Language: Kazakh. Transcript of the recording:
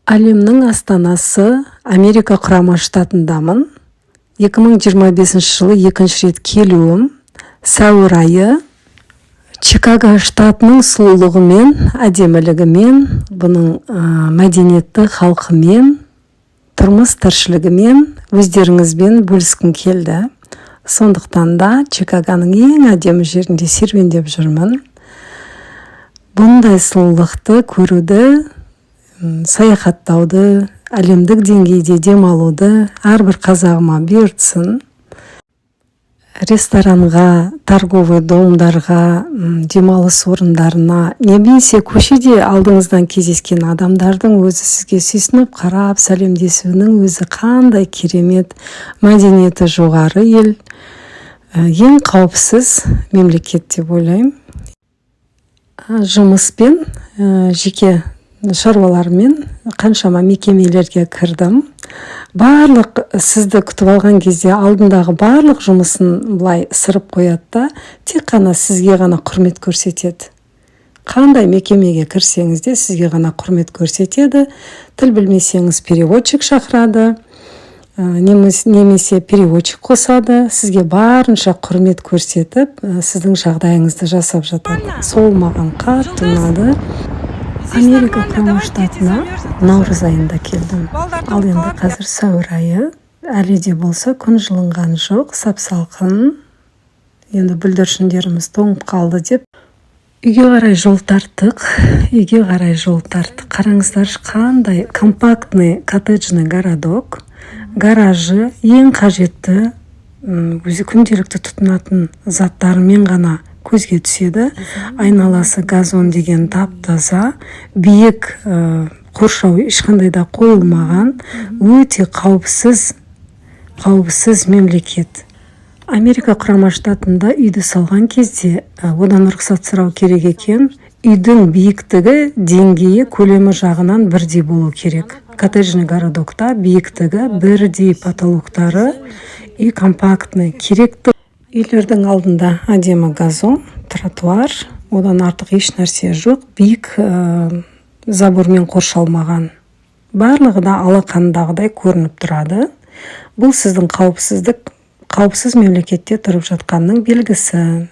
Әлемнің астанасы Америка құрама штатындамын. 2025 жылы екінші рет келуім. Сәуір айы. Чикаго штатының сұлулығымен, әдемілігімен, бұның мәдениетті халқымен, тұрмыс тіршілігімен өздеріңізбен бөліскім келді. Сондықтан да Чикагоның ең әдемі жерінде серуендеп жүрмін. Бұндай сұлулықты көруді, саяхаттауды, әлемдік деңгейде демалуды әрбір қазағыма бұйыртсын. Ресторанға, торговый домдарға, демалыс орындарына, немесе көшеде алдыңыздан кездескен адамдардың өзі сізге сүйсініп қарап сәлемдесуінің өзі қандай керемет, мәдениеті жоғары ел, ең қауіпсіз мемлекет деп ойлаймын. Жұмыспен, жеке шаруалармен қаншама мекемелерге кірдім. Барлық сізді күтіп алған кезде алдындағы барлық жұмысын бұлай сырып қояды да, тек қана сізге ғана құрмет көрсетеді. Қандай мекемеге кірсеңіз де сізге ғана құрмет көрсетеді. Тіл білмесеңіз переводчик шақырады, немесе переводчик қосады. Сізге барынша құрмет көрсетіп, сіздің жағдайыңызды жасап жатады. Сол маған қатты ұнады. Америка құрама штатына наурыз айында келдім. Ал енді қазір сәуір айы. Әлі де болса күн жылынған жоқ, сап-салқын. Енді бүлдіршіндеріміз тоңып қалды деп үйге қарай жол тарттық. Қараңыздар, қандай компактный коттеджный городок. Гаражы ең қажетті, өзі күнделікті тұтынатын заттарымен ғана көзге түседі. Айналасы газон деген тап-таза, биік қоршау ешқандай да қойылмаған, өте қауіпсіз мемлекет. Америка құрама штатында үйді салған кезде одан рұқсат сұрау керек екен. Үйдің биіктігі, деңгейі, көлемі жағынан бірдей болу керек. Коттеджный городокта биіктігі бірдей, потолоктары үй компактный, керекті. Үйлердің алдында әдемі газон, тротуар, одан артық еш нәрсе жоқ, биік забормен қоршалмаған. Барлығы да алақандағыдай көрініп тұрады. Бұл сіздің қауіпсіз мемлекетте тұрып жатқанның белгісі.